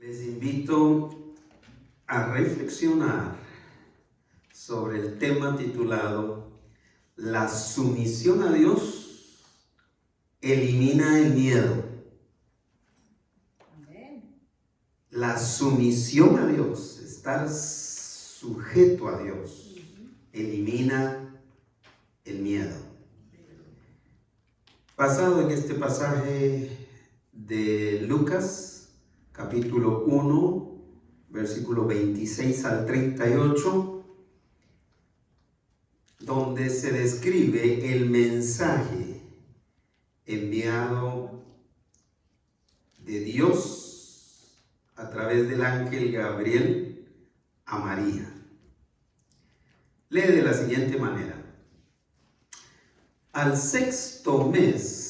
Les invito a reflexionar sobre el tema titulado La sumisión a Dios elimina el miedo. La sumisión a Dios, estar sujeto a Dios, elimina el miedo. Basado en este pasaje de Lucas, capítulo 1, versículo 26 al 38, donde se describe el mensaje enviado de Dios a través del ángel Gabriel a María. Lee de la siguiente manera: al sexto mes,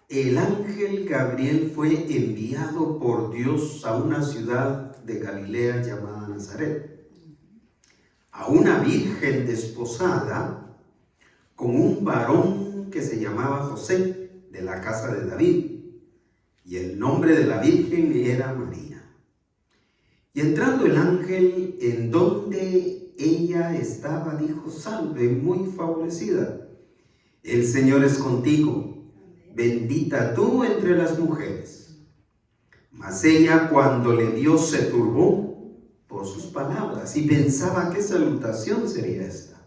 el ángel Gabriel fue enviado por Dios a una ciudad de Galilea llamada Nazaret, a una virgen desposada con un varón que se llamaba José, de la casa de David, y el nombre de la virgen era María. Y entrando el ángel en donde ella estaba, dijo: salve, muy favorecida, el Señor es contigo, bendita tú entre las mujeres. Mas ella, cuando le vio, se turbó por sus palabras y pensaba qué salutación sería esta.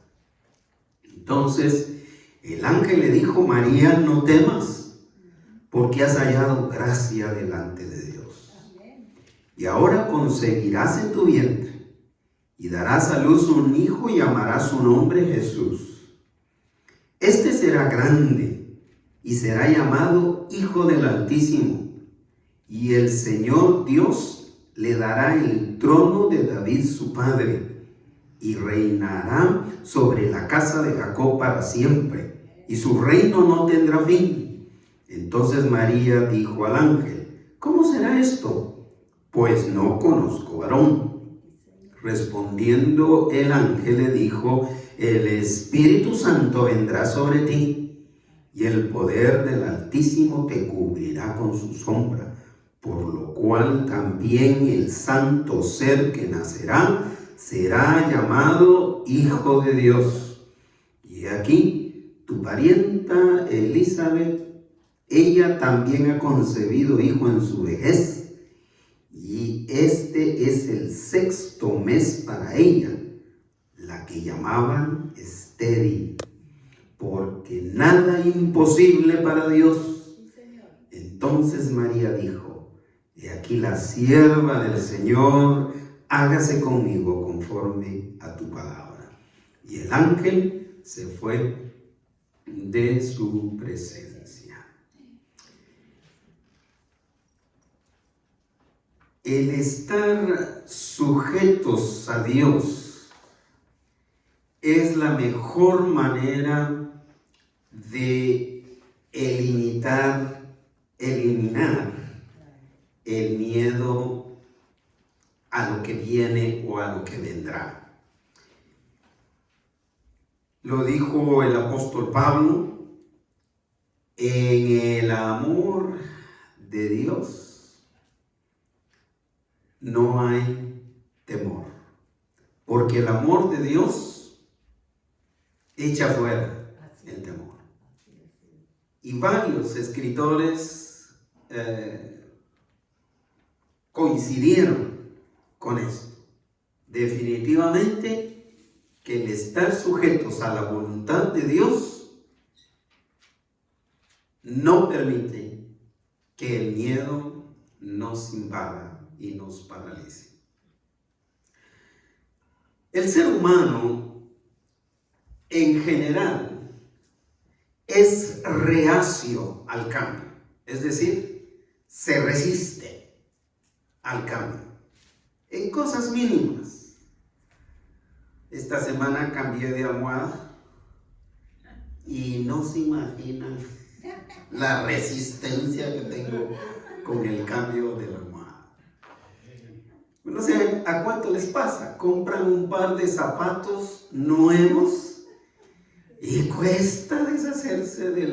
Entonces el ángel le dijo: María, no temas, porque has hallado gracia delante de Dios. Y ahora concebirás en tu vientre y darás a luz un hijo y llamarás su nombre Jesús. Este será grande y será llamado Hijo del Altísimo, y el Señor Dios le dará el trono de David su padre, y reinará sobre la casa de Jacob para siempre, y su reino no tendrá fin. Entonces María dijo al ángel: ¿cómo será esto? Pues no conozco varón. Respondiendo el ángel le dijo: el Espíritu Santo vendrá sobre ti, y el poder del Altísimo te cubrirá con su sombra, por lo cual también el santo ser que nacerá será llamado Hijo de Dios. Y aquí tu parienta Elizabeth, ella también ha concebido hijo en su vejez, y este es el sexto mes para ella, la que llamaban estéril, porque nada imposible para Dios. Entonces María dijo: he aquí la sierva del Señor, hágase conmigo conforme a tu palabra. Y el ángel se fue de su presencia. El estar sujetos a Dios es la mejor manera de eliminar el miedo a lo que viene o a lo que vendrá. Lo dijo el apóstol Pablo: en el amor de Dios no hay temor, porque el amor de Dios echa fuera el temor. Y varios escritores coincidieron con esto. Definitivamente que el estar sujetos a la voluntad de Dios no permite que el miedo nos invada y nos paralice. El ser humano en general es reacio al cambio, es decir, se resiste al cambio en cosas mínimas. Esta semana cambié de almohada y no se imaginan la resistencia que tengo con el cambio de la almohada. No sé a cuánto les pasa: compran un par de zapatos nuevos y cuesta deshacerse de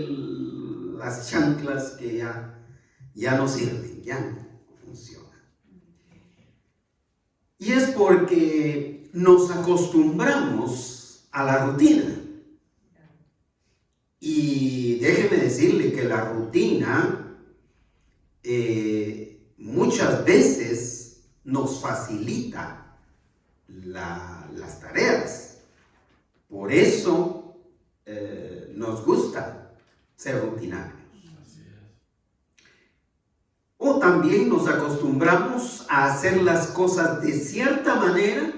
las chanclas que ya no sirven, ya no funcionan. Y es porque nos acostumbramos a la rutina. Y déjeme decirle que la rutina muchas veces nos facilita las tareas. Por eso nos gusta ser rutinarios. O también nos acostumbramos a hacer las cosas de cierta manera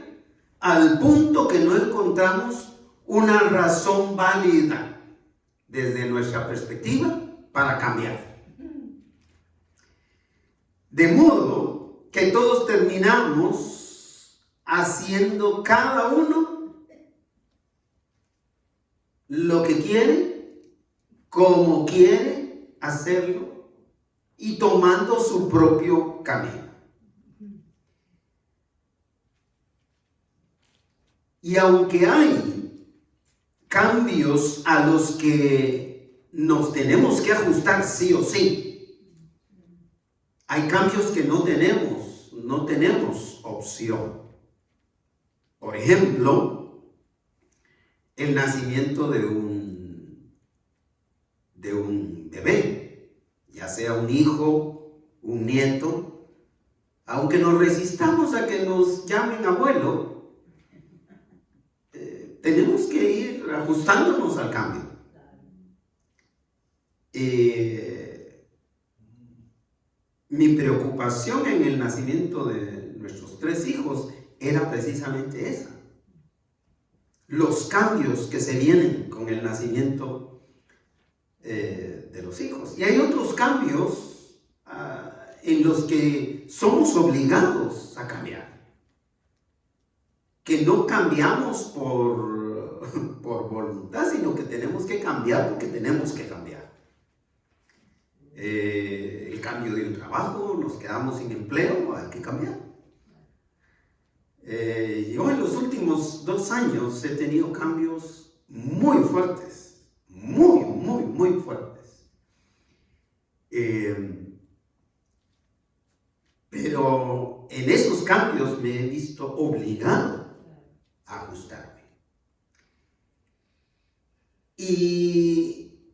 al punto que no encontramos una razón válida desde nuestra perspectiva para cambiar. De modo que todos terminamos haciendo cada uno lo que quiere, como quiere hacerlo y tomando su propio camino. Y aunque hay cambios a los que nos tenemos que ajustar sí o sí, hay cambios que no tenemos opción. Por ejemplo, el nacimiento de un bebé, ya sea un hijo, un nieto. Aunque nos resistamos a que nos llamen abuelo, tenemos que ir ajustándonos al cambio. Mi preocupación en el nacimiento de nuestros 3 hijos era precisamente esa. Los cambios que se vienen con el nacimiento de los hijos. Y hay otros cambios en los que somos obligados a cambiar. Que no cambiamos por voluntad, sino que tenemos que cambiar porque tenemos que cambiar. El cambio de un trabajo, nos quedamos sin empleo, hay que cambiar. Yo en los últimos 2 años he tenido cambios muy fuertes, muy fuertes. Pero en esos cambios me he visto obligado a ajustarme. Y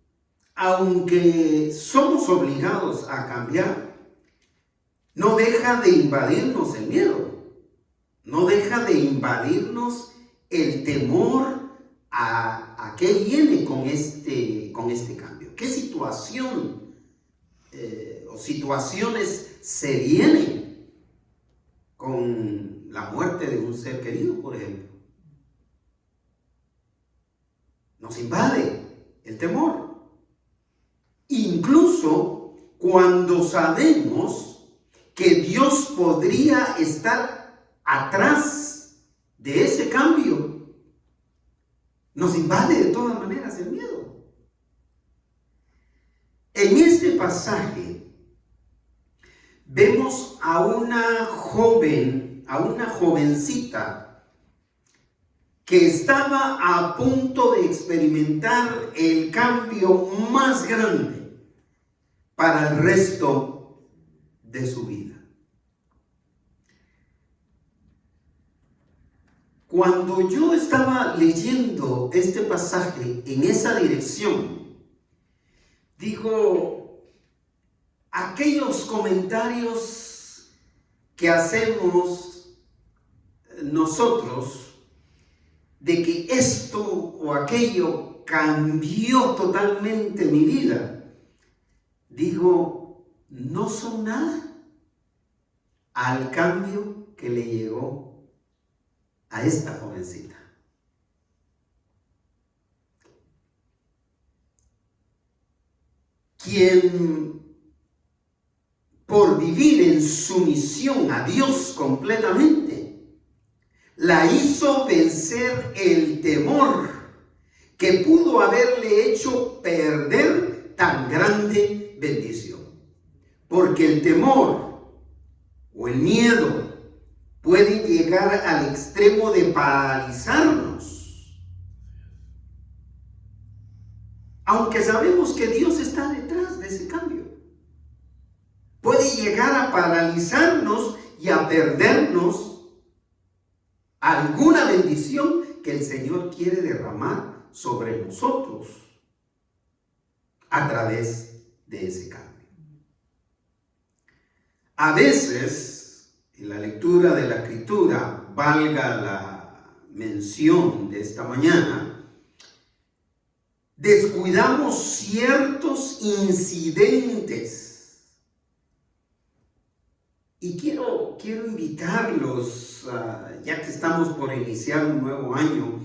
aunque somos obligados a cambiar, no deja de invadirnos el miedo, no deja de invadirnos el temor a qué viene con este cambio, qué situación o situaciones se vienen con la muerte de un ser querido, por ejemplo. Nos invade el temor. Incluso cuando sabemos que Dios podría estar atrás de ese cambio, nos invade de todas maneras el miedo. En este pasaje vemos a una jovencita que estaba a punto de experimentar el cambio más grande para el resto de su vida. Cuando yo estaba leyendo este pasaje en esa dirección, digo, aquellos comentarios que hacemos nosotros de que esto o aquello cambió totalmente mi vida, digo, no son nada al cambio que le llegó a esta jovencita. Quien por vivir en sumisión a Dios completamente, la hizo vencer el temor que pudo haberle hecho perder tan grande bendición. Porque el temor o el miedo puede llegar al extremo de paralizarnos. Aunque sabemos que Dios está detrás de ese cambio, puede llegar a paralizarnos y a perdernos alguna bendición que el Señor quiere derramar sobre nosotros a través de ese cambio. A veces, en la lectura de la Escritura, valga la mención de esta mañana, descuidamos ciertos incidentes. Y quiero invitarlos, ya que estamos por iniciar un nuevo año,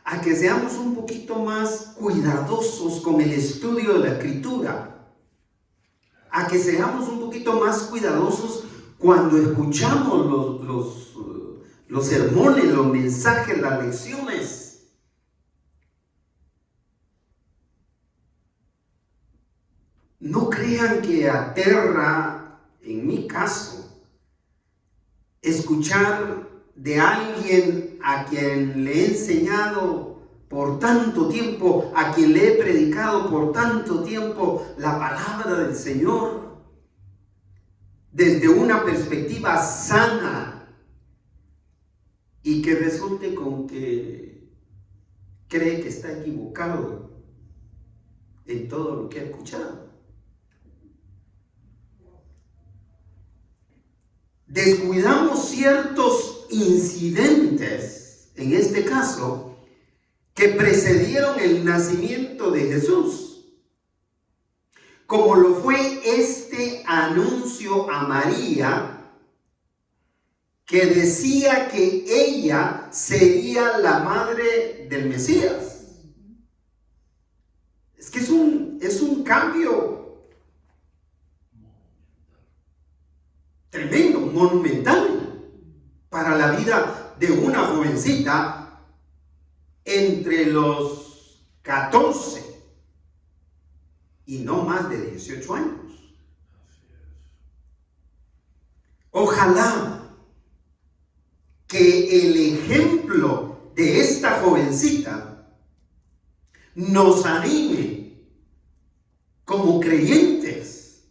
a que seamos un poquito más cuidadosos con el estudio de la Escritura. A que seamos un poquito más cuidadosos cuando escuchamos los sermones, los mensajes, las lecciones. No crean que aterra, en mi caso, escuchar de alguien a quien le he enseñado por tanto tiempo, a quien le he predicado por tanto tiempo la palabra del Señor, desde una perspectiva sana, y que resulte con que cree que está equivocado en todo lo que ha escuchado. Descuidamos ciertos incidentes, en este caso, que precedieron el nacimiento de Jesús, como lo fue este anuncio a María, que decía que ella sería la madre del Mesías. Es que es un cambio tremendo, monumental, para la vida de una jovencita entre los 14 y no más de 18 años. Ojalá que el ejemplo de esta jovencita nos anime como creyentes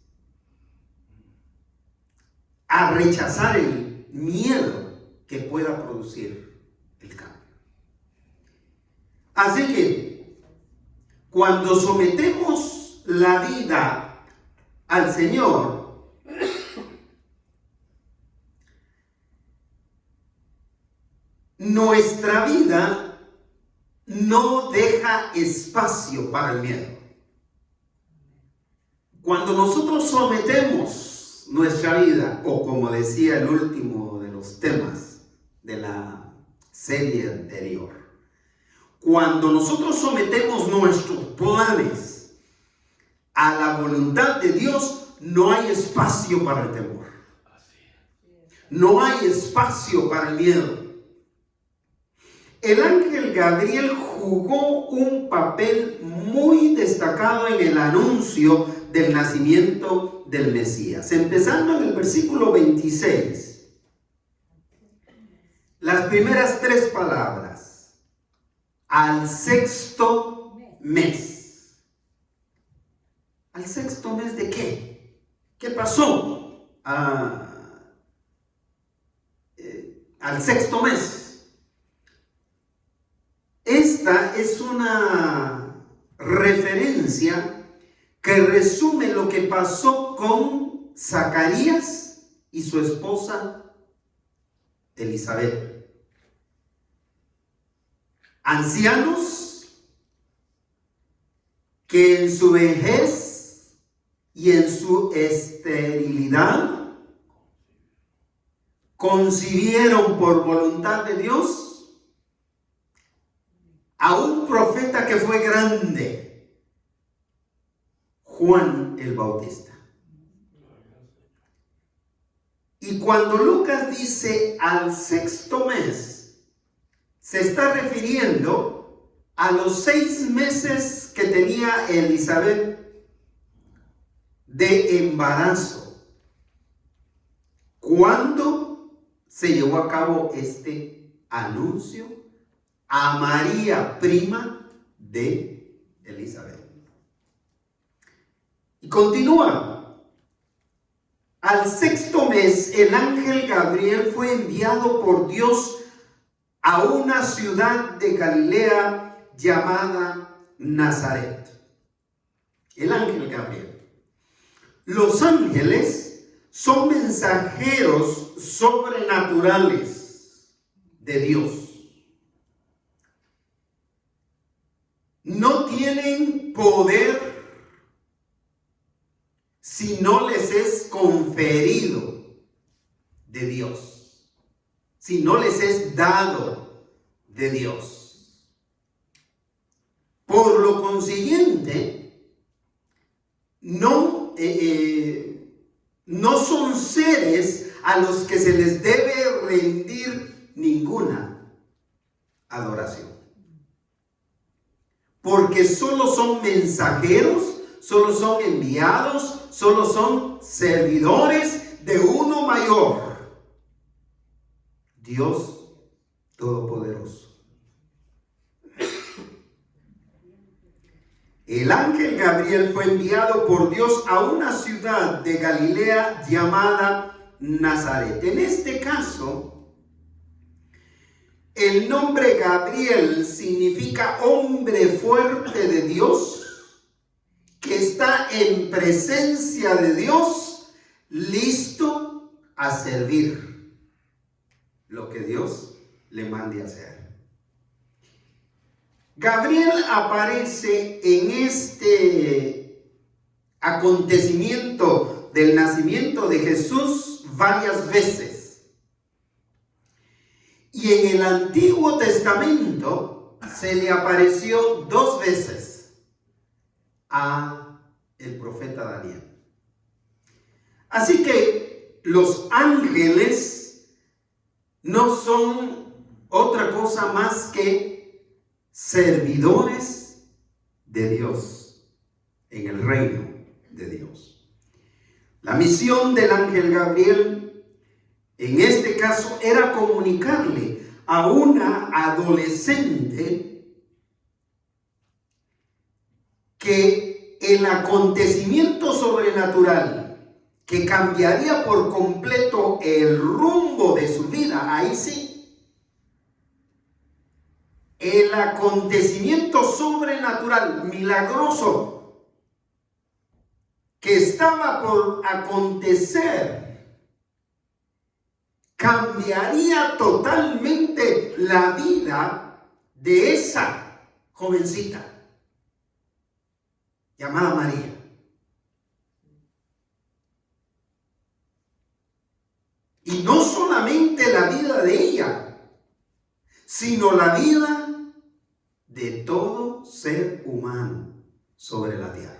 a rechazar el miedo que pueda producir el cambio. Así que, cuando sometemos la vida al Señor, nuestra vida no deja espacio para el miedo. Cuando nosotros sometemos nuestra vida, o como decía el último de los temas de la serie anterior, cuando nosotros sometemos nuestros planes a la voluntad de Dios, no hay espacio para el temor. No hay espacio para el miedo. El ángel Gabriel jugó un papel muy destacado en el anuncio del nacimiento del Mesías. Empezando en el versículo 26. Las primeras 3 palabras. Al 6º mes. ¿Al 6º mes de qué? ¿Qué pasó? Al 6º mes. Esta es una referencia que resume lo que pasó con Zacarías y su esposa Elizabeth. Ancianos que en su vejez y en su esterilidad concibieron por voluntad de Dios a un profeta que fue grande, Juan el Bautista. Y cuando Lucas dice al 6º mes, se está refiriendo a los 6 meses que tenía Elizabeth de embarazo, cuando se llevó a cabo este anuncio a María, prima de Elizabeth. Y continúa. Al 6º mes, el ángel Gabriel fue enviado por Dios a una ciudad de Galilea llamada Nazaret. El ángel Gabriel. Los ángeles son mensajeros sobrenaturales de Dios. No tienen poder si no les es conferido de Dios, si no les es dado de Dios. Por lo consiguiente, no son seres a los que se les debe rendir ninguna adoración. Porque solo son mensajeros, solo son enviados, solo son servidores de uno mayor, Dios Todopoderoso. El ángel Gabriel fue enviado por Dios a una ciudad de Galilea llamada Nazaret. En este caso, el nombre Gabriel significa hombre fuerte de Dios, que está en presencia de Dios, listo a servir lo que Dios le mande hacer. Gabriel aparece en este acontecimiento del nacimiento de Jesús varias veces. Y en el Antiguo Testamento se le apareció 2 veces a el profeta Daniel. Así que los ángeles no son otra cosa más que servidores de Dios en el reino de Dios. La misión del ángel Gabriel en este caso era comunicarle a una adolescente que el acontecimiento sobrenatural que cambiaría por completo el rumbo de su vida, ahí sí, el acontecimiento sobrenatural, milagroso, que estaba por acontecer, cambiaría totalmente la vida de esa jovencita llamada María. Y no solamente la vida de ella, sino la vida de todo ser humano sobre la tierra.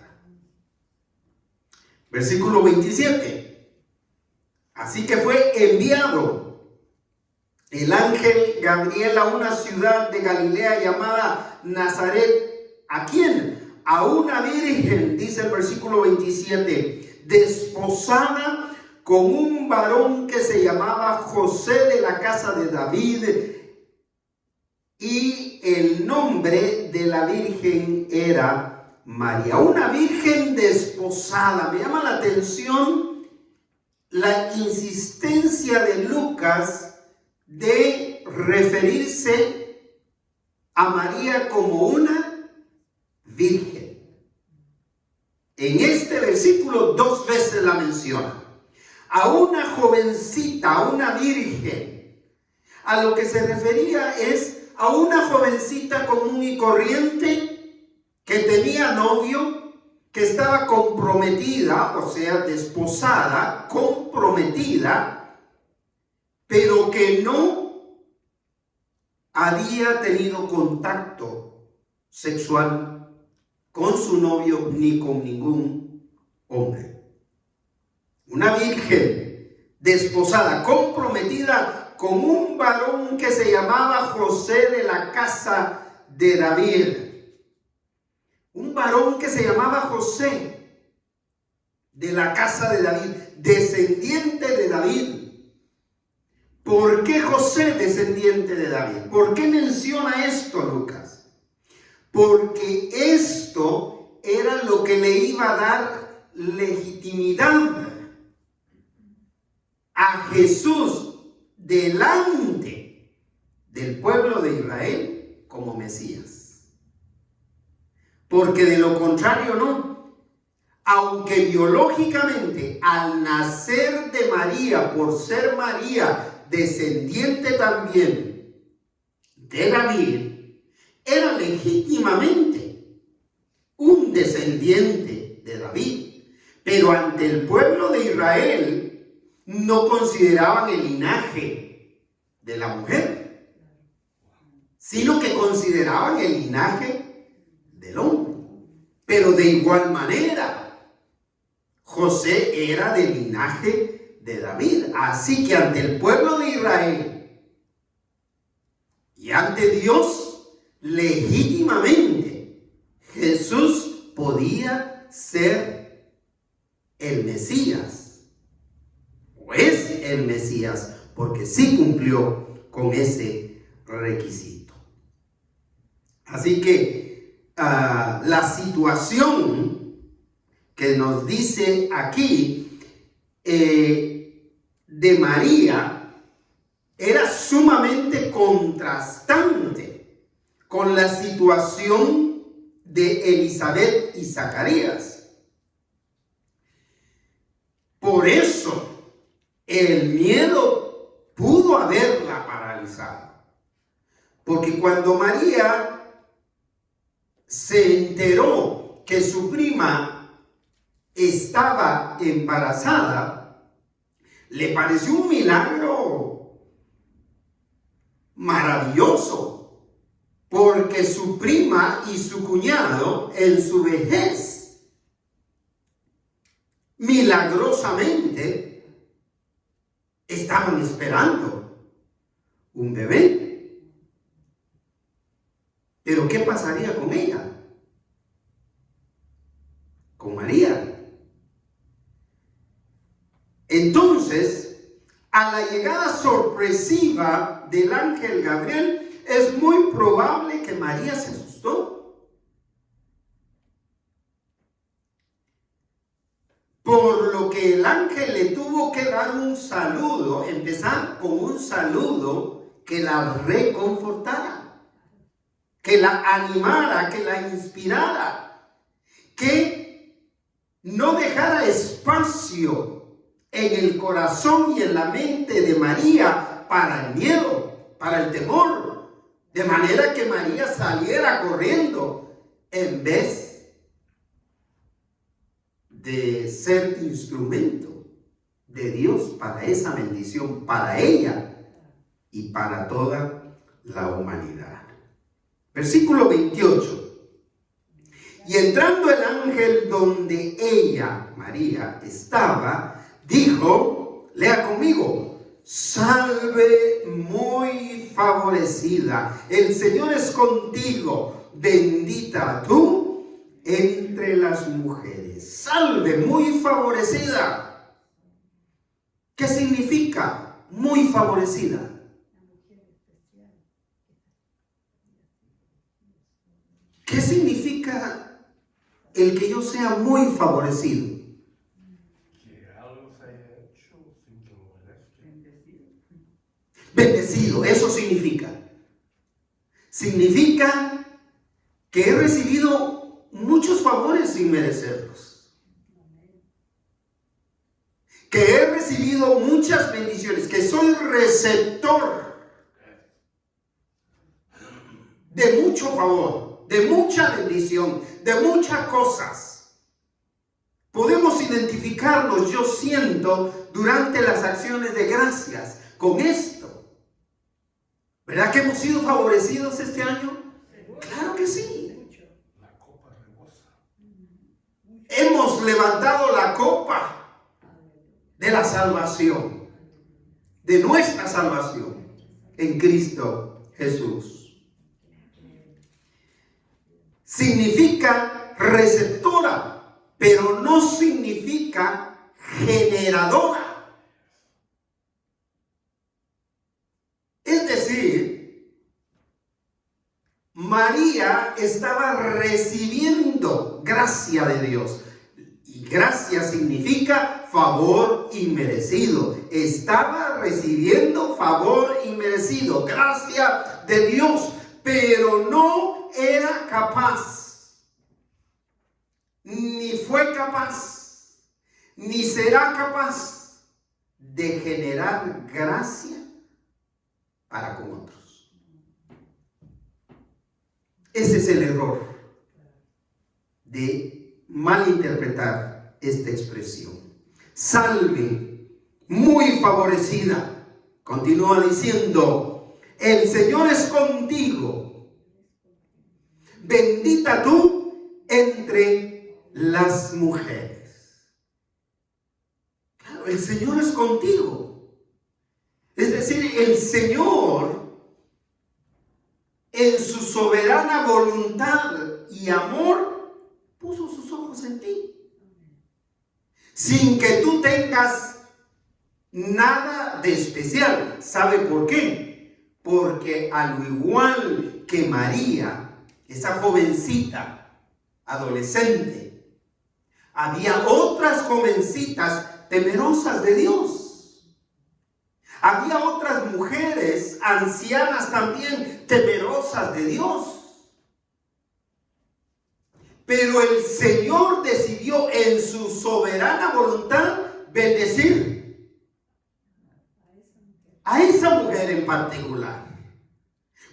Versículo 27. Así que fue enviado el ángel Gabriel a una ciudad de Galilea llamada Nazaret. ¿A quién? A una virgen, dice el versículo 27, desposada con un varón que se llamaba José de la casa de David, y el nombre de la virgen era María. Una virgen desposada. Me llama la atención la insistencia de Lucas de referirse a María como una virgen. En este versículo 2 veces la menciona. A una jovencita, a una virgen. A lo que se refería es a una jovencita común y corriente que tenía novio, que estaba comprometida, o sea, desposada, comprometida, pero que no había tenido contacto sexual con su novio ni con ningún hombre. Una virgen desposada, comprometida con un varón que se llamaba José de la casa de David. Un varón que se llamaba José de la casa de David, descendiente de David. ¿Por qué José, descendiente de David? ¿Por qué menciona esto Lucas? Porque esto era lo que le iba a dar legitimidad a Jesús delante del pueblo de Israel como Mesías. Porque de lo contrario no. Aunque biológicamente al nacer de María, por ser María descendiente también de David, era legítimamente un descendiente de David. Pero ante el pueblo de Israel no consideraban el linaje de la mujer, sino que consideraban el linaje del hombre. Pero de igual manera, José era del linaje de David. Así que ante el pueblo de Israel y ante Dios, legítimamente, Jesús podía ser el Mesías, o es el Mesías, porque sí cumplió con ese requisito. Así que la situación que nos dice aquí de María era sumamente contrastante con la situación de Elizabeth y Zacarías. Por eso el miedo pudo haberla paralizado. Porque cuando María se enteró que su prima estaba embarazada, le pareció un milagro maravilloso, porque su prima y su cuñado en su vejez milagrosamente estaban esperando un bebé. Pero ¿qué pasaría con ella? Con María. Entonces, a la llegada sorpresiva del ángel Gabriel, es muy probable que María se asustó. Por lo que el ángel le tuvo que dar un saludo, empezar con un saludo que la reconfortara, que la animara, que la inspirara, que no dejara espacio en el corazón y en la mente de María para el miedo, para el temor, de manera que María saliera corriendo en vez de ser instrumento de Dios para esa bendición, para ella y para toda la humanidad. Versículo 28. Y entrando el ángel donde ella, María, estaba, dijo, lea conmigo, salve muy favorecida, el Señor es contigo, bendita tú entre las mujeres. Salve muy favorecida. ¿Qué significa muy favorecida? ¿Qué significa el que yo sea muy favorecido? Que algo se haya hecho sin que lo merezca. Bendecido, eso significa. Significa que he recibido muchos favores sin merecerlos. Que he recibido muchas bendiciones, que soy receptor de mucho favor, de mucha bendición, de muchas cosas. Podemos identificarnos, yo siento, durante las acciones de gracias con esto. ¿Verdad que hemos sido favorecidos este año? Claro que sí. La copa rebosa. Hemos levantado la copa de la salvación, de nuestra salvación en Cristo Jesús. Significa receptora, pero no significa generadora. Es decir, María estaba recibiendo gracia de Dios. Y Gracia significa favor inmerecido. Estaba recibiendo favor inmerecido, gracia de Dios, pero no era capaz, ni fue capaz, ni será capaz de generar gracia para con otros. Ese es el error de malinterpretar esta expresión. Salve, muy favorecida. Continúa diciendo, el Señor es contigo. Bendita tú entre las mujeres. Claro, el Señor es contigo. Es decir, el Señor, en su soberana voluntad y amor, puso sus ojos en ti. Sin que tú tengas nada de especial. ¿Sabe por qué? Porque al igual que María, esa jovencita, adolescente, había otras jovencitas temerosas de Dios. Había otras mujeres ancianas también temerosas de Dios. Pero el Señor decidió en su soberana voluntad bendecir a esa mujer en particular.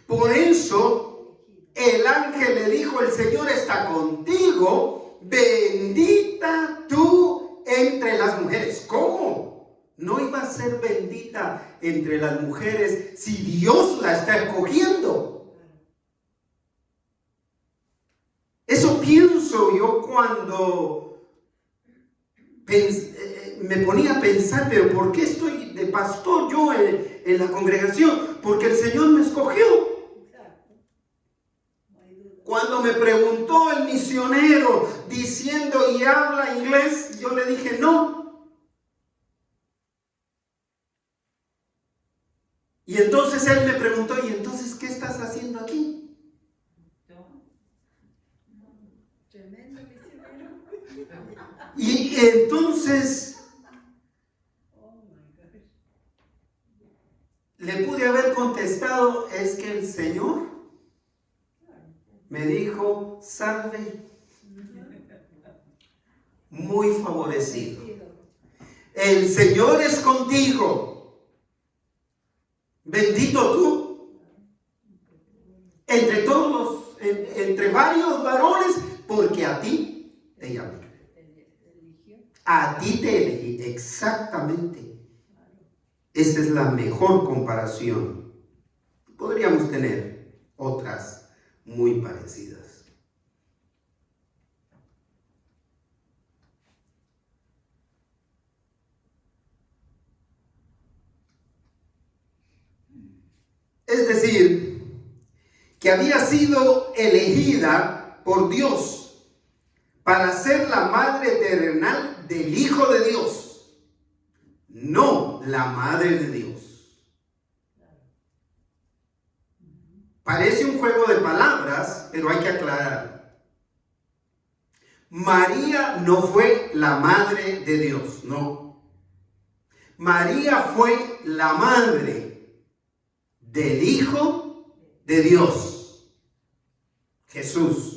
Por eso el ángel le dijo, el Señor está contigo, bendita tú entre las mujeres. ¿Cómo? No iba a ser bendita entre las mujeres si Dios la está escogiendo. Eso pienso yo cuando me ponía a pensar, pero ¿por qué estoy de pastor yo en la congregación? Porque el Señor me escogió. Cuando me preguntó el misionero diciendo, ¿y habla inglés? Yo le dije, no. Y entonces él me preguntó, ¿y entonces qué estás haciendo aquí? Y entonces le pude haber contestado, es que el Señor me dijo, salve, muy favorecido. El Señor es contigo. Bendito tú entre todos, entre varios varones, porque a ti te llamé. A ti te elegí, exactamente. Esa es la mejor comparación. Podríamos tener otras muy parecidas. Es decir, que había sido elegida por Dios para ser la madre terrenal del Hijo de Dios, no la madre de Dios. Parece un juego de palabras, pero hay que aclarar. María no fue la madre de Dios, no. María fue la madre del Hijo de Dios, Jesús.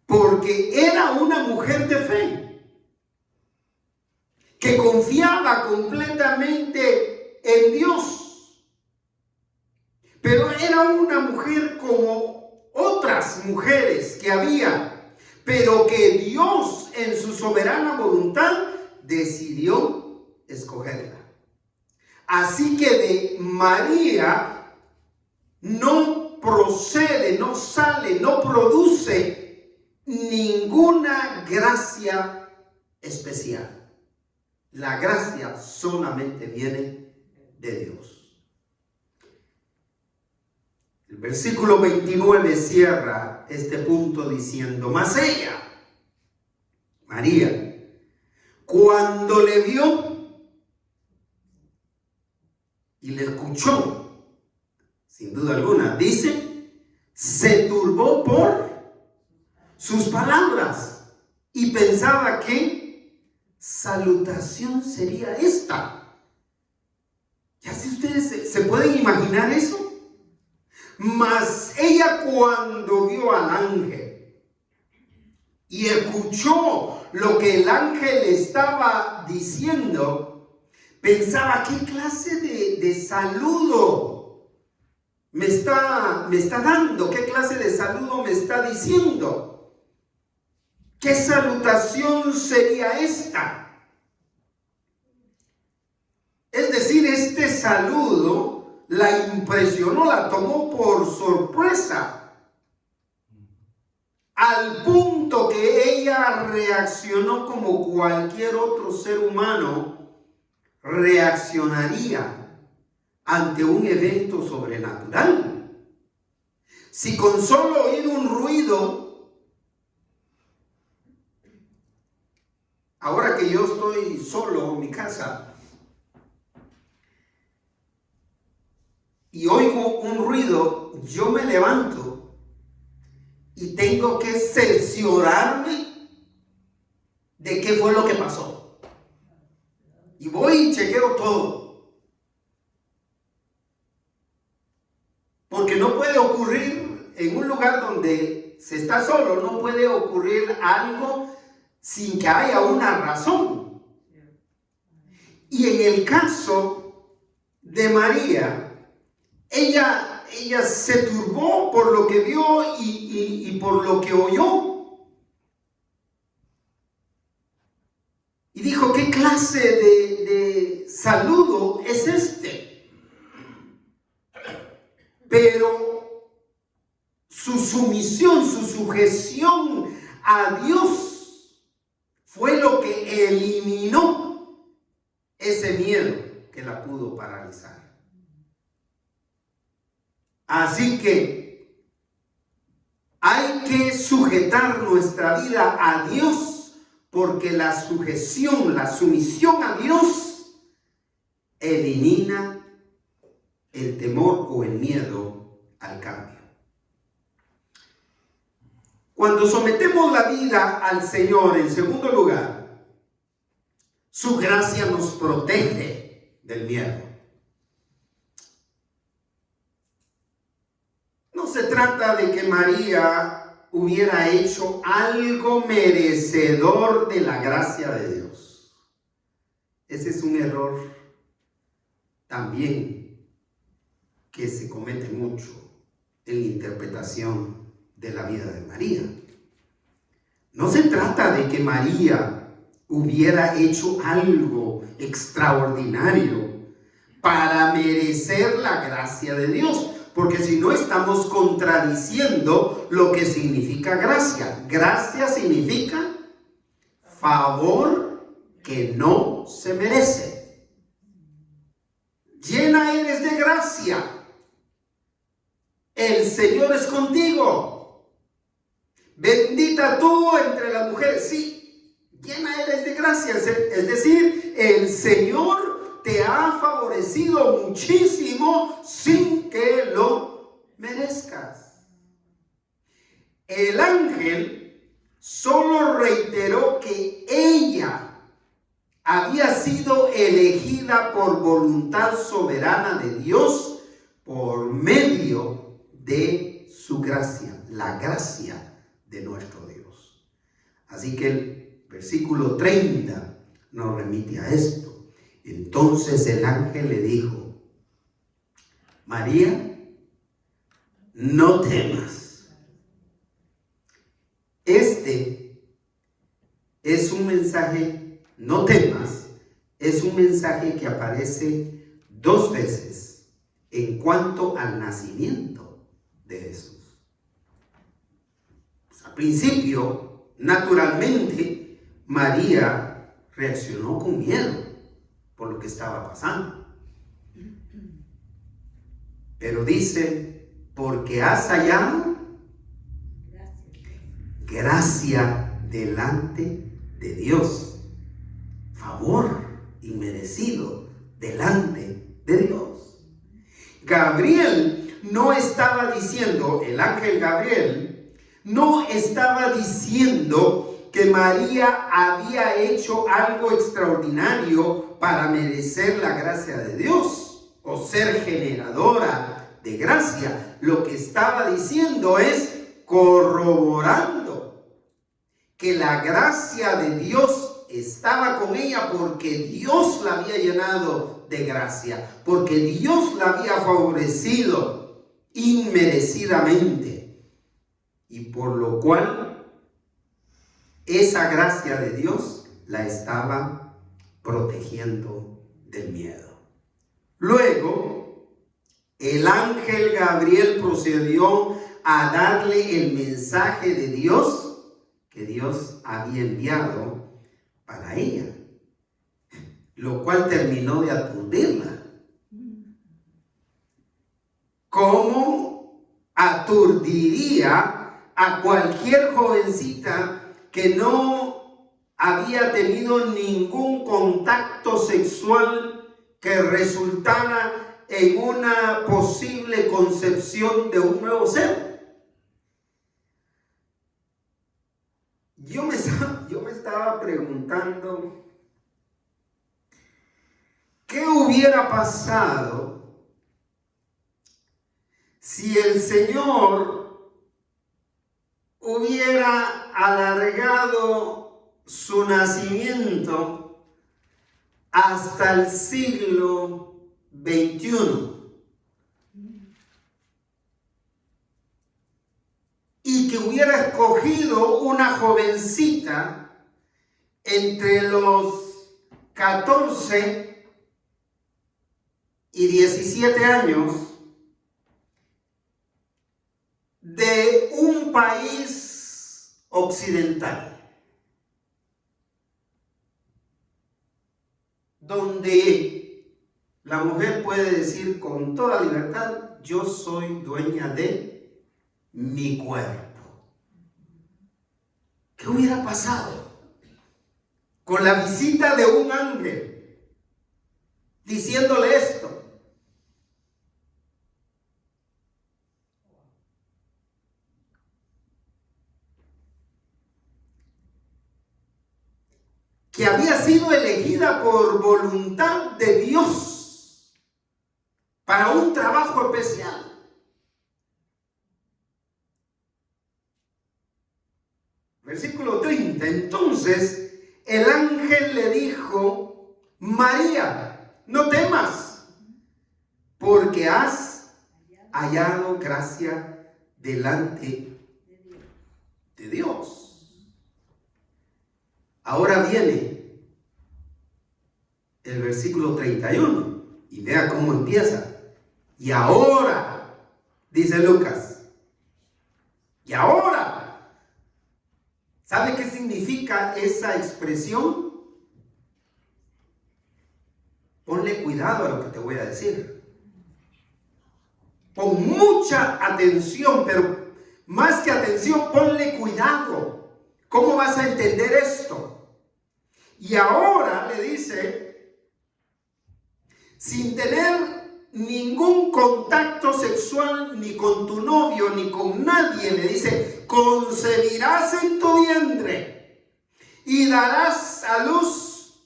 Porque era una mujer de fe, que confiaba completamente en Dios. Pero era una mujer como otras mujeres que había, pero que Dios en su soberana voluntad decidió escogerla. Así que de María no procede, no sale, no produce ninguna gracia especial. La gracia solamente viene de Dios. El versículo 29 cierra este punto diciendo, mas ella, María, cuando le vio y le escuchó, sin duda alguna, dice, se turbó por sus palabras. y pensaba que salutación sería esta. ¿Ya si ustedes se pueden imaginar eso? Mas ella, cuando vio al ángel y escuchó lo que el ángel estaba diciendo, pensaba, ¿qué clase de saludo me está dando? ¿Qué clase de saludo me está diciendo? ¿Qué salutación sería esta? Es decir, este saludo la impresionó, la tomó por sorpresa, al punto que ella reaccionó como cualquier otro ser humano reaccionaría ante un evento sobrenatural. Si con solo oír un ruido, ahora que yo estoy solo en mi casa y oigo un ruido, yo me levanto y tengo que cerciorarme de qué fue lo que pasó. Y voy y chequeo todo. Porque no puede ocurrir en un lugar donde se está solo, no puede ocurrir algo sin que haya una razón. Y en el caso de María, ella se turbó por lo que vio y por lo que oyó. Y dijo, ¿qué clase de saludo es este? Pero su sumisión, su sujeción a Dios fue lo que eliminó ese miedo que la pudo paralizar. Así que hay que sujetar nuestra vida a Dios, porque la sujeción, la sumisión a Dios elimina el temor o el miedo al cambio. Cuando sometemos la vida al Señor, en segundo lugar, su gracia nos protege del miedo. No se trata de que María hubiera hecho algo merecedor de la gracia de Dios. Ese es un error también que se comete mucho en la interpretación de la vida de María. No se trata de que María hubiera hecho algo extraordinario para merecer la gracia de Dios. Porque si no, estamos contradiciendo lo que significa gracia. Gracia significa favor que no se merece. Llena eres de gracia. El Señor es contigo. Bendita tú entre las mujeres. Sí, llena eres de gracia. Es decir, el Señor te ha favorecido muchísimo sin que lo merezcas. El ángel solo reiteró que ella había sido elegida por voluntad soberana de Dios por medio de su gracia, la gracia de nuestro Dios. Así que el versículo 30 nos remite a esto. Entonces el ángel le dijo, María, no temas. Este es un mensaje, no temas, es un mensaje que aparece 2 veces en cuanto al nacimiento de Jesús. Pues al principio, naturalmente, María reaccionó con miedo por lo que estaba pasando. Pero dice, porque has hallado gracia delante de Dios, favor inmerecido delante de Dios. Gabriel no estaba diciendo, el ángel Gabriel no estaba diciendo que María había hecho algo extraordinario para merecer la gracia de Dios o ser generadora de gracia. Lo que estaba diciendo es corroborando que la gracia de Dios estaba con ella porque Dios la había llenado de gracia, porque Dios la había favorecido inmerecidamente, y por lo cual esa gracia de Dios la estaba protegiendo del miedo. Luego, el ángel Gabriel procedió a darle el mensaje de Dios que Dios había enviado para ella, lo cual terminó de aturdirla. ¿Cómo aturdiría a cualquier jovencita que no había tenido ningún contacto sexual que resultara en una posible concepción de un nuevo ser? Yo me estaba preguntando, ¿qué hubiera pasado si el Señor hubiera alargado su nacimiento hasta el siglo XXI? Y que hubiera escogido una jovencita entre los 14 y 17 años de un país occidental, donde la mujer puede decir con toda libertad: yo soy dueña de mi cuerpo. ¿Qué hubiera pasado con la visita de un ángel diciéndole esto? Que había sido elegida por voluntad de Dios para un trabajo especial. Versículo 30. Entonces el ángel le dijo: María, no temas, porque has hallado gracia delante de Dios. Ahora viene el versículo 31 y vea cómo empieza. Y ahora, dice Lucas, y ahora. ¿Sabe qué significa esa expresión? Ponle cuidado a lo que te voy a decir. Pon mucha atención, pero más que atención, ponle cuidado. ¿Cómo vas a entender esto? Y ahora le dice, sin tener ningún contacto sexual ni con tu novio ni con nadie, le dice: concebirás en tu vientre y darás a luz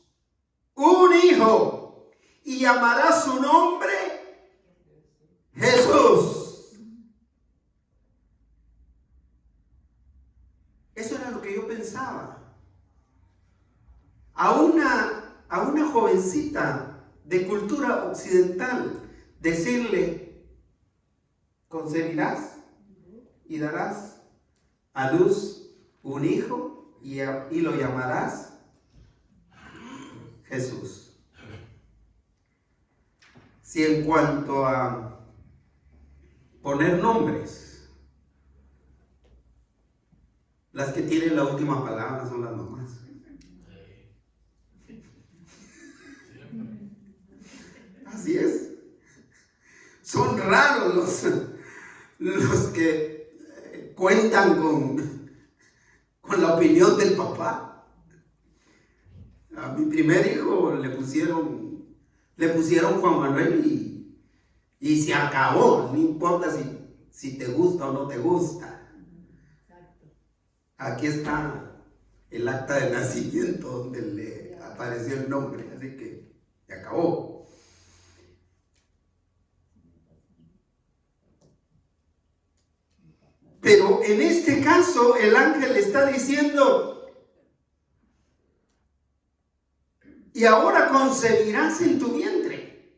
un hijo y llamarás su nombre Jesús. Eso era lo que yo pensaba. A una jovencita de cultura occidental decirle: concebirás y darás a luz un hijo y lo llamarás Jesús. Si en cuanto a poner nombres, las que tienen la última palabra son las mamás. Así es. Son raros los que cuentan con la opinión del papá. A mi primer hijo le pusieron Juan Manuel y se acabó. No importa si te gusta o no te gusta. Aquí está el acta de nacimiento donde le apareció el nombre, así que se acabó. Pero en este caso el ángel le está diciendo: y ahora concebirás en tu vientre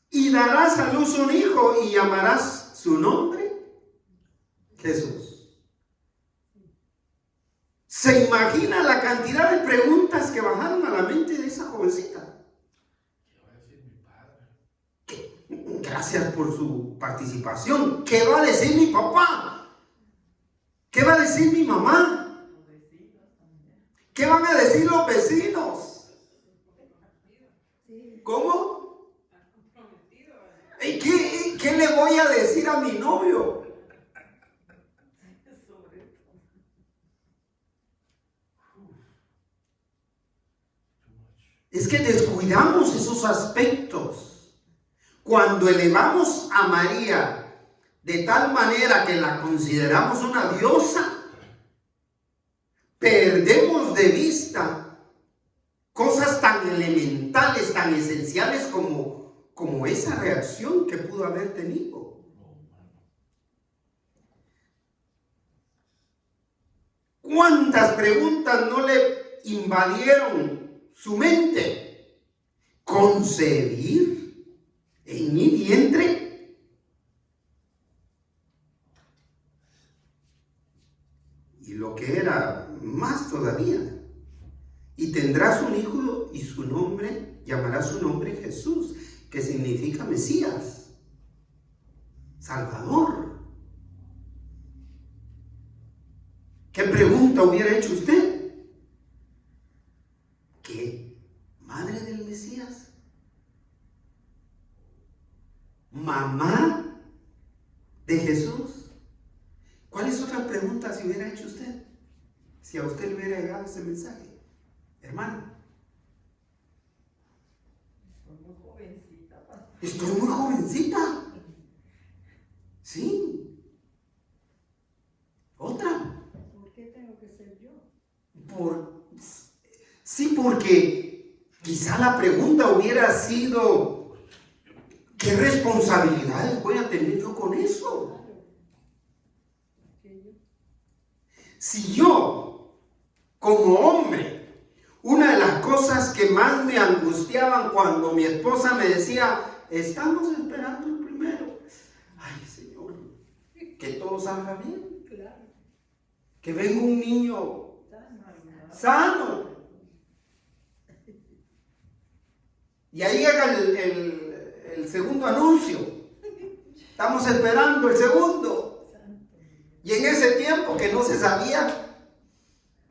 y darás a luz un hijo y llamarás su nombre Jesús. ¿Se imagina la cantidad de preguntas que bajaron a la mente de esa jovencita? ¿Qué va a decir mi padre? Gracias por su participación. ¿Qué va a decir mi papá? ¿Qué va a decir mi mamá? ¿Qué van a decir los vecinos? ¿Cómo? ¿Y qué le voy a decir a mi novio? Es que descuidamos esos aspectos. Cuando elevamos a María de tal manera que la consideramos una diosa, perdemos de vista cosas tan elementales, tan esenciales como esa reacción que pudo haber tenido. ¿Cuántas preguntas no le invadieron su mente? ¿Concebir en mi vientre? Y lo que era más todavía: y tendrás un hijo y llamarás su nombre Jesús, que significa Mesías, Salvador. ¿Qué pregunta hubiera hecho usted? ¿Qué? ¿Madre del Mesías? ¿Mamá de Jesús? ¿Cuáles otras preguntas se hubiera hecho usted si a usted le hubiera llegado ese mensaje? Hermano, estoy muy jovencita. Sí. Otra. ¿Por qué tengo que ser yo? Sí, porque quizá la pregunta hubiera sido: ¿qué responsabilidades voy a tener yo con eso? Si yo, como hombre, una de las cosas que más me angustiaban cuando mi esposa me decía: estamos esperando el primero. Ay, Señor, que todo salga bien. Claro. Que venga un niño sano. Y ahí llega el segundo anuncio. Estamos esperando el segundo. Y en ese tiempo que no se sabía,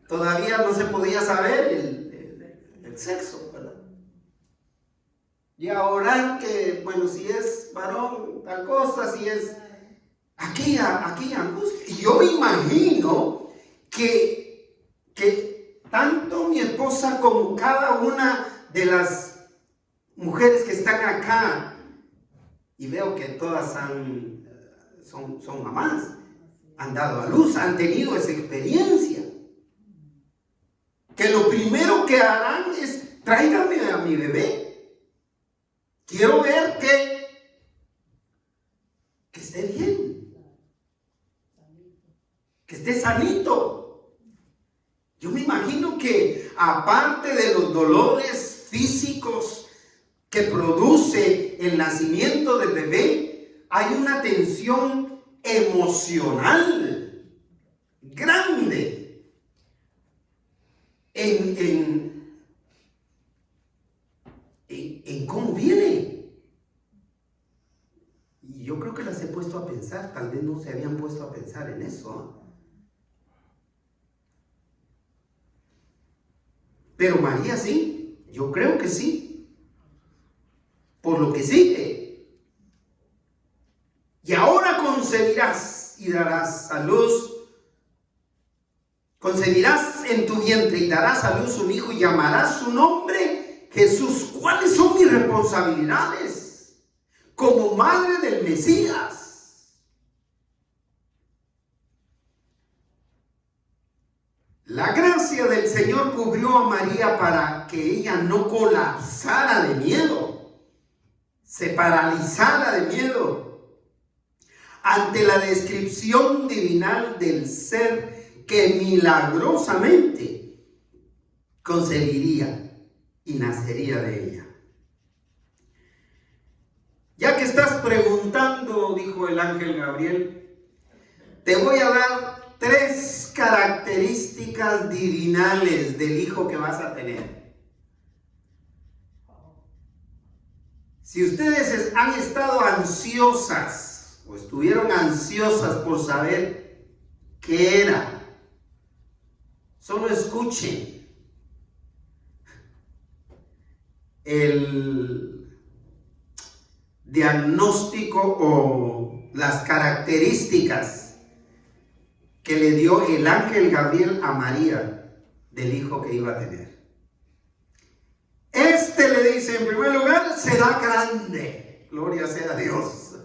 todavía no se podía saber el sexo, ¿verdad? Y a orar que, bueno, si es varón, tal cosa, si es aquella angustia. Y yo me imagino que tanto mi esposa como cada una de las mujeres que están acá, y veo que todas son mamás, han dado a luz, han tenido esa experiencia, que lo primero que harán es: tráigame a mi bebé, quiero ver que esté bien, que esté sanito. Yo me imagino que aparte de los dolores físicos que produce el nacimiento del bebé, hay una tensión emocional grande en cómo viene. Y yo creo que las he puesto a pensar, tal vez no se habían puesto a pensar en eso. Pero María sí, yo creo que sí, por lo que sigue. Y ahora concebirás y darás a luz. Concebirás en tu vientre y darás a luz un hijo y llamarás su nombre Jesús. ¿Cuáles son mis responsabilidades como madre del Mesías? cubrió a María para que ella no colapsara de miedo, se paralizara de miedo ante la descripción divinal del ser que milagrosamente concebiría y nacería de ella. Ya que estás preguntando, dijo el ángel Gabriel, te voy a dar 3 características divinales del hijo que vas a tener. Si ustedes han estado ansiosas o estuvieron ansiosas por saber qué era, solo escuchen el diagnóstico o las características que le dio el ángel Gabriel a María del hijo que iba a tener. Este le dice, en primer lugar, será grande. Gloria sea a Dios.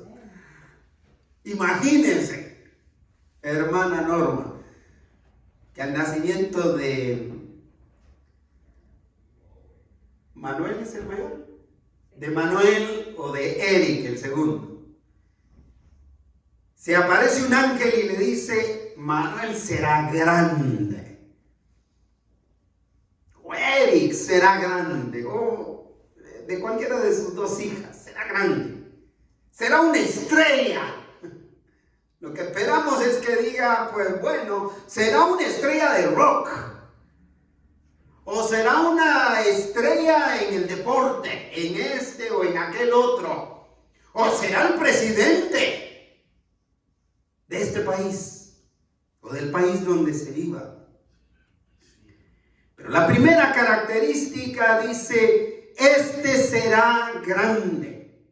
Imagínense, hermana Norma, que al nacimiento de Manuel, ¿es el mayor? De Manuel o de Eric, el segundo. Se aparece un ángel y le dice, Manuel será grande. O Eric será grande. O de cualquiera de sus 2 hijas, será grande. Será una estrella. Lo que esperamos es que diga, pues bueno, será una estrella de rock. O será una estrella en el deporte, en este o en aquel otro. O será el presidente de este país o del país donde se viva. Pero la primera característica dice, este será grande.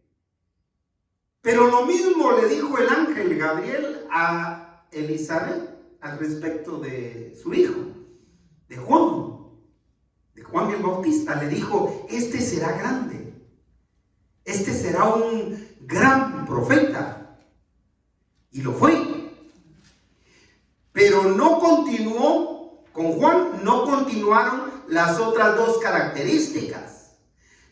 Pero lo mismo le dijo el ángel Gabriel a Elizabeth al respecto de su hijo, de Juan el Bautista. Le dijo, este será grande, este será un gran profeta. Y lo fue. Pero no continuó, con Juan no continuaron las otras 2 características.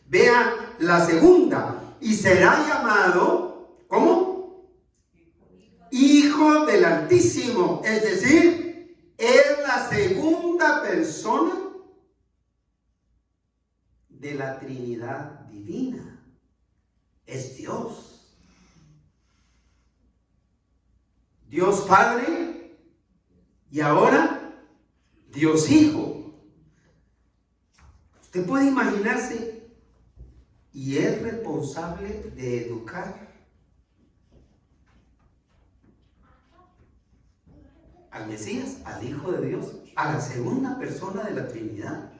Vea la segunda. Y será llamado, ¿cómo? Hijo del Altísimo. Es decir, es la segunda persona de la Trinidad divina. Es Dios. Dios Padre y ahora Dios Hijo. Usted puede imaginarse, y es responsable de educar al Mesías, al Hijo de Dios, a la segunda persona de la Trinidad.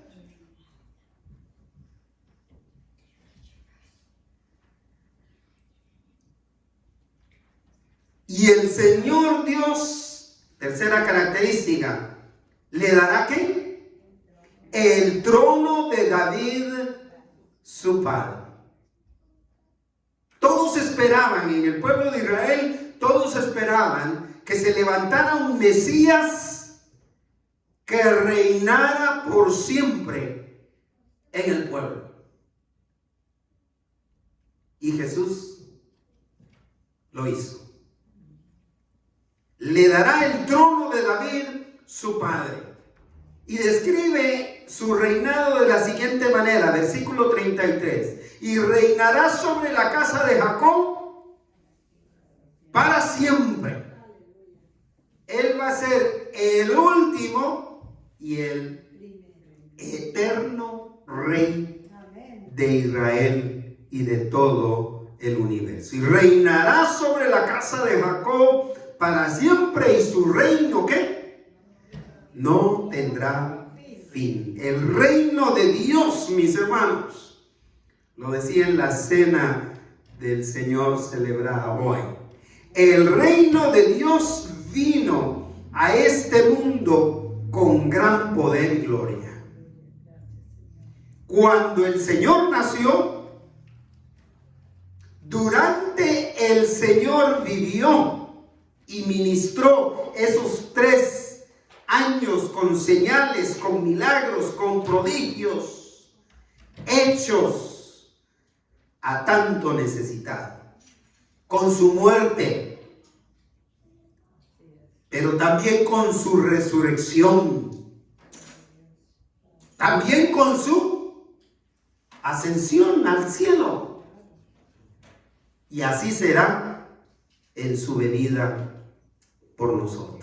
Y el Señor Dios, tercera característica, ¿le dará qué? El trono de David, su padre. Todos esperaban, en el pueblo de Israel, todos esperaban que se levantara un Mesías que reinara por siempre en el pueblo. Y Jesús lo hizo. Le dará el trono de David, su padre. Y describe su reinado de la siguiente manera, versículo 33. Y reinará sobre la casa de Jacob para siempre. Él va a ser el último y el eterno rey de Israel y de todo el universo. Y reinará sobre la casa de Jacob para siempre, y su reino, ¿qué? No tendrá fin. El reino de Dios, mis hermanos, lo decía en la cena del Señor celebrada hoy. El reino de Dios vino a este mundo con gran poder y gloria. Cuando el Señor nació, durante el Señor vivió y ministró esos 3 años con señales, con milagros, con prodigios, hechos a tanto necesitado, con su muerte, pero también con su resurrección, también con su ascensión al cielo. Y así será en su venida por nosotros.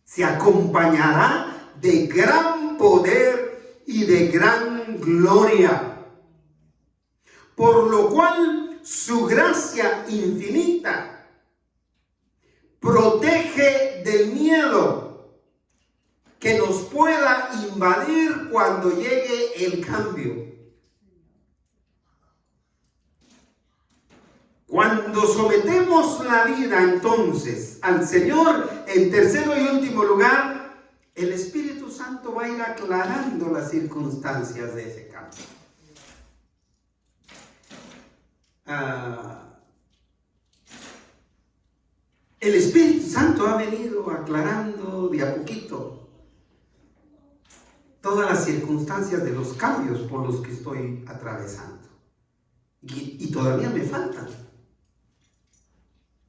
Se acompañará de gran poder y de gran gloria, por lo cual su gracia infinita protege del miedo que nos pueda invadir cuando llegue el cambio. Cuando sometemos la vida entonces al Señor, en tercero y último lugar, el Espíritu Santo va a ir aclarando las circunstancias de ese cambio. El Espíritu Santo ha venido aclarando de a poquito todas las circunstancias de los cambios por los que estoy atravesando. Y todavía me faltan.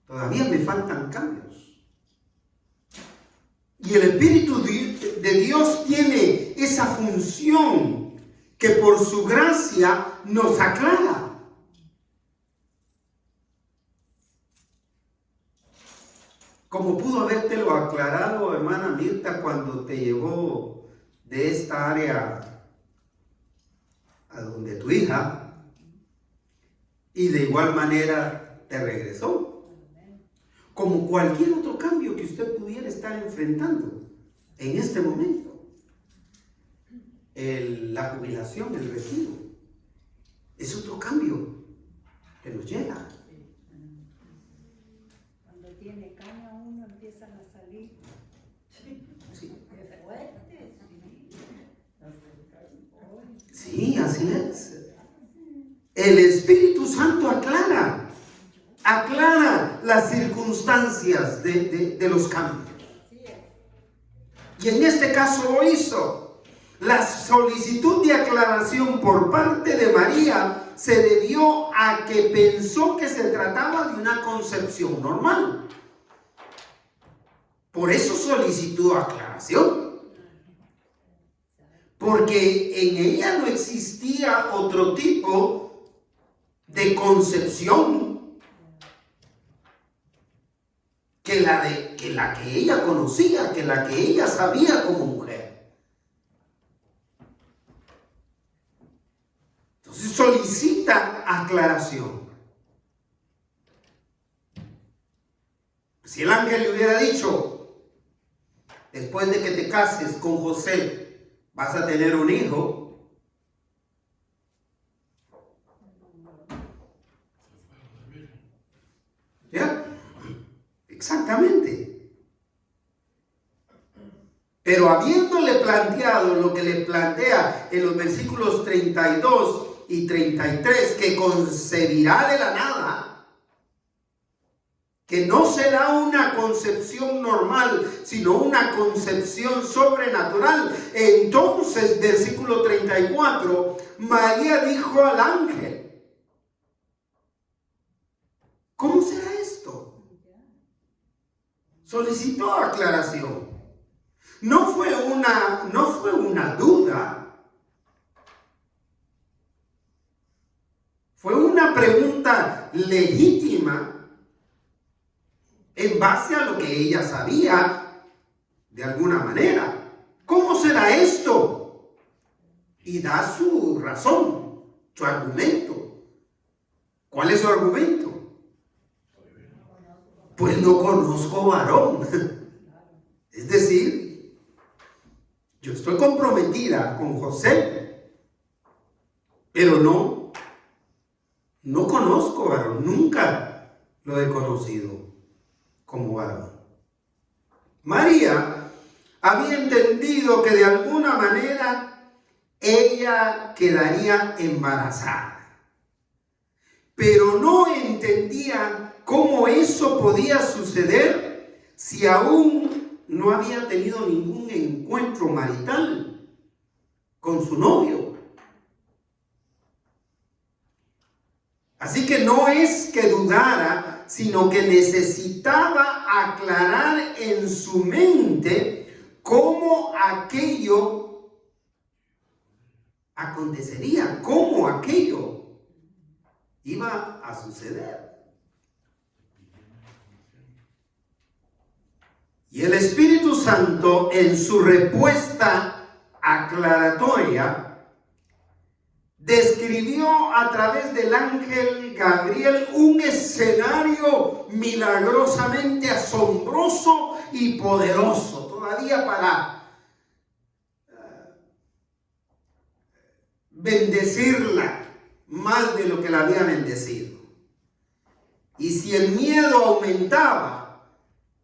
Todavía me faltan cambios. Y el Espíritu de Dios tiene esa función que por su gracia nos aclara. Como pudo habértelo aclarado, hermana Mirta, cuando te llevó de esta área a donde tu hija, y de igual manera te regresó. Como cualquier otro cambio que usted pudiera estar enfrentando en este momento. La jubilación, el retiro, es otro cambio que nos llega. Cuando tiene caña uno empiezan a salir. Sí. Qué fuerte, Sí, así es. El Espíritu Santo aclara las circunstancias de los cambios. Y en este caso lo hizo. La solicitud de aclaración por parte de María se debió a que pensó que se trataba de una concepción normal. Por eso solicitó aclaración. Porque en ella no existía otro tipo de concepción que la que ella conocía, que la que ella sabía como mujer. Entonces solicita aclaración. Si el ángel le hubiera dicho, después de que te cases con José, vas a tener un hijo, ¿ya? Exactamente. Pero habiéndole planteado lo que le plantea en los versículos 32 y 33, que concebirá de la nada, que no será una concepción normal, sino una concepción sobrenatural. Entonces, versículo 34, María dijo al ángel, ¿cómo será esto? Solicitó aclaración. No fue una duda. Fue una pregunta legítima en base a lo que ella sabía de alguna manera. ¿Cómo será esto? Y da su razón, su argumento. ¿Cuál es su argumento? Pues no conozco varón. Es decir, yo estoy comprometida con José, pero no conozco varón, nunca lo he conocido como varón. María había entendido que de alguna manera ella quedaría embarazada, pero no entendía cómo eso podía suceder si aún no había tenido ningún encuentro marital con su novio. Así que no es que dudara, sino que necesitaba aclarar en su mente cómo aquello acontecería, cómo aquello iba a suceder. Y el Espíritu Santo, en su respuesta aclaratoria, describió a través del ángel Gabriel un escenario milagrosamente asombroso y poderoso, todavía para bendecirla más de lo que la había bendecido. Y si el miedo aumentaba,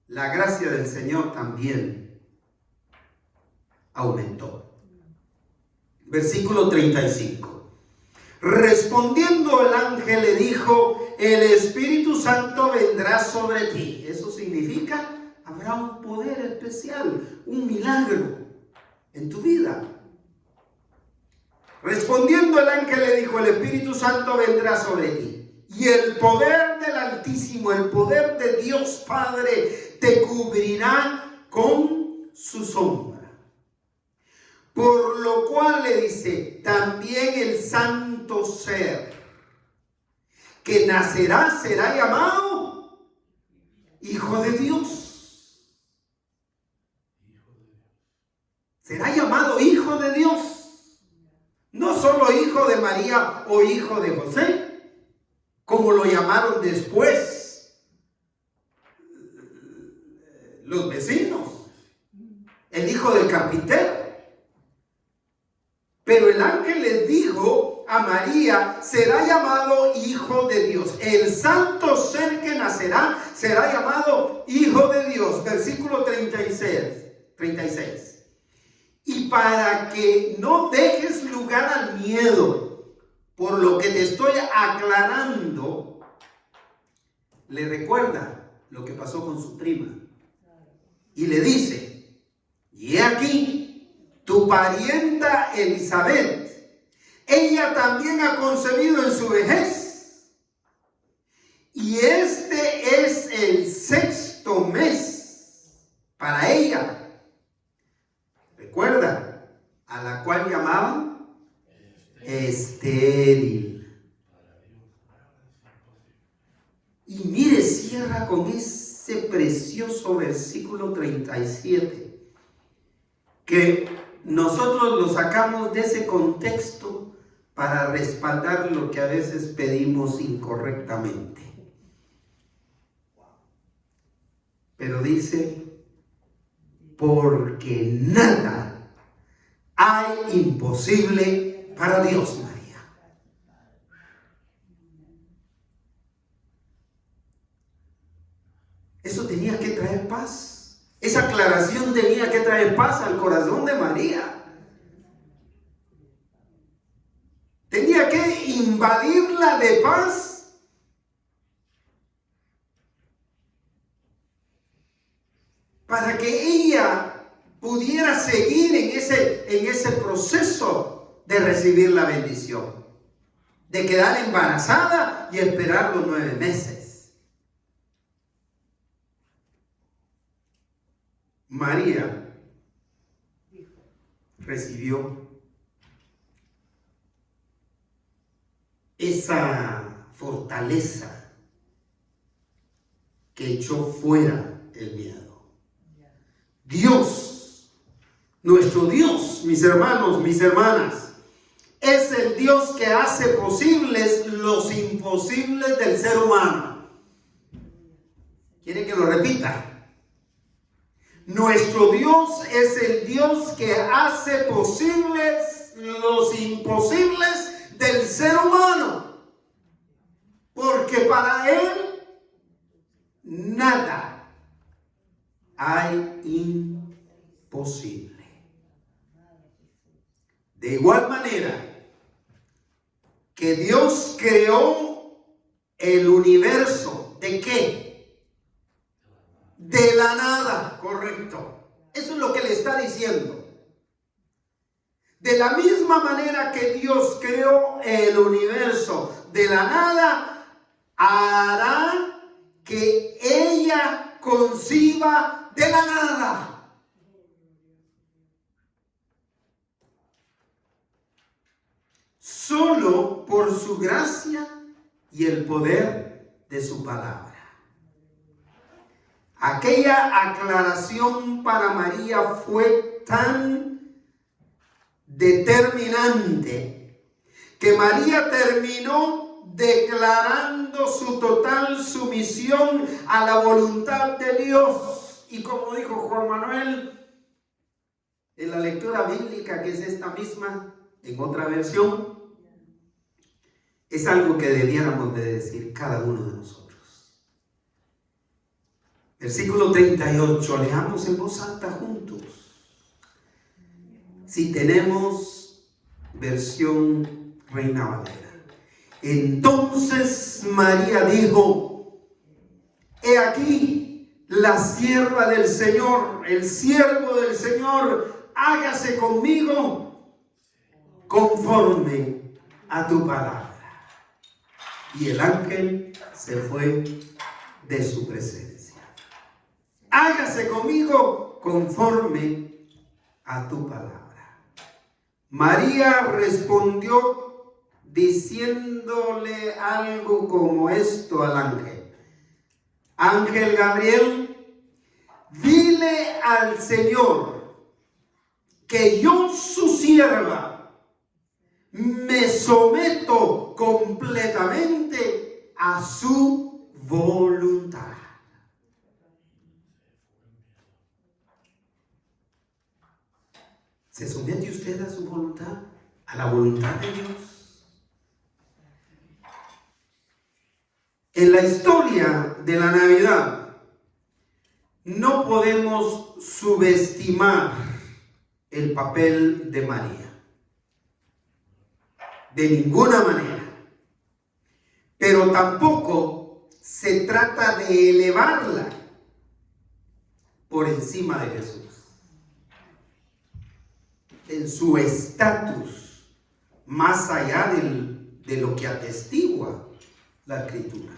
la gracia del Señor también aumentó. Versículo 35. Respondiendo el ángel le dijo: el Espíritu Santo vendrá sobre ti. Eso significa, habrá un poder especial, un milagro en tu vida. Respondiendo el ángel le dijo: el Espíritu Santo vendrá sobre ti. Y el poder del Altísimo, el poder de Dios Padre, te cubrirá con su sombra. Por lo cual le dice, también el santo ser que nacerá será llamado Hijo de Dios. Será llamado Hijo de Dios. No solo hijo de María o hijo de José, como lo llamaron después los vecinos, el hijo del carpintero. Pero el ángel les dijo a María: será llamado Hijo de Dios. El santo ser que nacerá será llamado Hijo de Dios. Versículo 36. Y para que no dejes lugar al miedo, por lo que te estoy aclarando, le recuerda lo que pasó con su prima. Y le dice: y he aquí, tu parienta Elizabeth, ella también ha concebido en su vejez. Y este es el 6º mes para ella. Recuerda, a la cual llamaban estéril. Y mire, cierra con ese precioso versículo 37, que nosotros lo sacamos de ese contexto para respaldar lo que a veces pedimos incorrectamente. Pero dice: porque nada hay imposible para Dios, María. Eso tenía que traer paz. Esa aclaración tenía que traer paz al corazón de María. Tenía que invadirla de paz. Para que ella pudiera seguir en ese proceso de recibir la bendición, de quedar embarazada y esperar los 9 meses. María recibió esa fortaleza que echó fuera el miedo. Dios, nuestro Dios, mis hermanos, mis hermanas, es el Dios que hace posibles los imposibles del ser humano. ¿Quiere que lo repita? Nuestro Dios es el Dios que hace posibles los imposibles del ser humano. Porque para Él nada hay imposible. De igual manera que Dios creó el universo, ¿de qué? de la nada, correcto. Eso es lo que le está diciendo. De la misma manera que Dios creó el universo de la nada, hará que ella conciba de la nada. Solo por su gracia y el poder de su palabra. Aquella aclaración para María fue tan determinante que María terminó declarando su total sumisión a la voluntad de Dios. Y como dijo Juan Manuel en la lectura bíblica, que es esta misma, en otra versión, es algo que debiéramos de decir cada uno de nosotros. Versículo 38, leamos en voz alta juntos. Si tenemos versión Reina Valera. Entonces María dijo: he aquí la sierva del Señor, el siervo del Señor, hágase conmigo conforme a tu palabra. Y el ángel se fue de su presencia. Hágase conmigo conforme a tu palabra. María respondió diciéndole algo como esto al ángel: Ángel Gabriel, dile al Señor que yo, su sierva, me someto completamente a su voluntad. ¿Se somete usted a su voluntad? ¿A la voluntad de Dios? En la historia de la Navidad no podemos subestimar el papel de María. De ninguna manera. Pero tampoco se trata de elevarla por encima de Jesús. En su estatus, más allá de lo que atestigua la Escritura.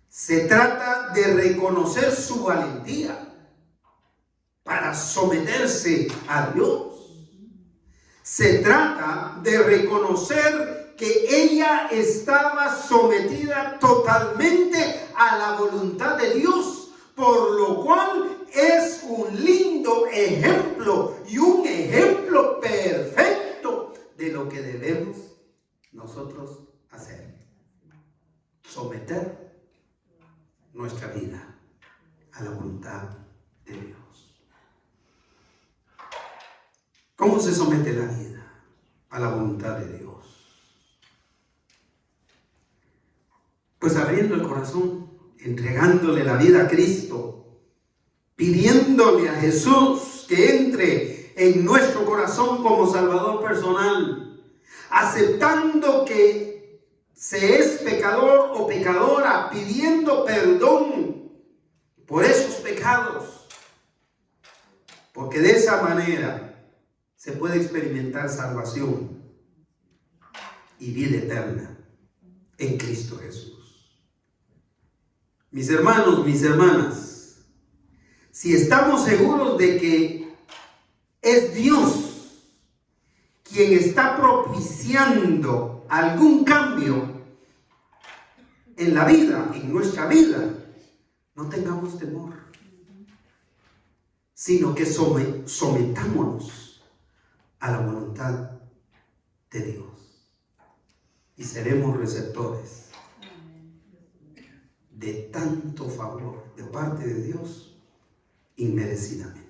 Se trata de reconocer su valentía para someterse a Dios. Se trata de reconocer que ella estaba sometida totalmente a la voluntad de Dios, por lo cual es un lindo ejemplo y un ejemplo perfecto de lo que debemos nosotros hacer. Someter nuestra vida a la voluntad de Dios. ¿Cómo se somete la vida a la voluntad de Dios? Pues abriendo el corazón, entregándole la vida a Cristo, pidiéndole a Jesús que entre en nuestro corazón como Salvador personal, aceptando que se es pecador o pecadora, pidiendo perdón por esos pecados, porque de esa manera se puede experimentar salvación y vida eterna en Cristo Jesús. Mis hermanos, mis hermanas, si estamos seguros de que es Dios quien está propiciando algún cambio en la vida, en nuestra vida, no tengamos temor, sino que sometámonos a la voluntad de Dios y seremos receptores de tanto favor de parte de Dios inmerecidamente.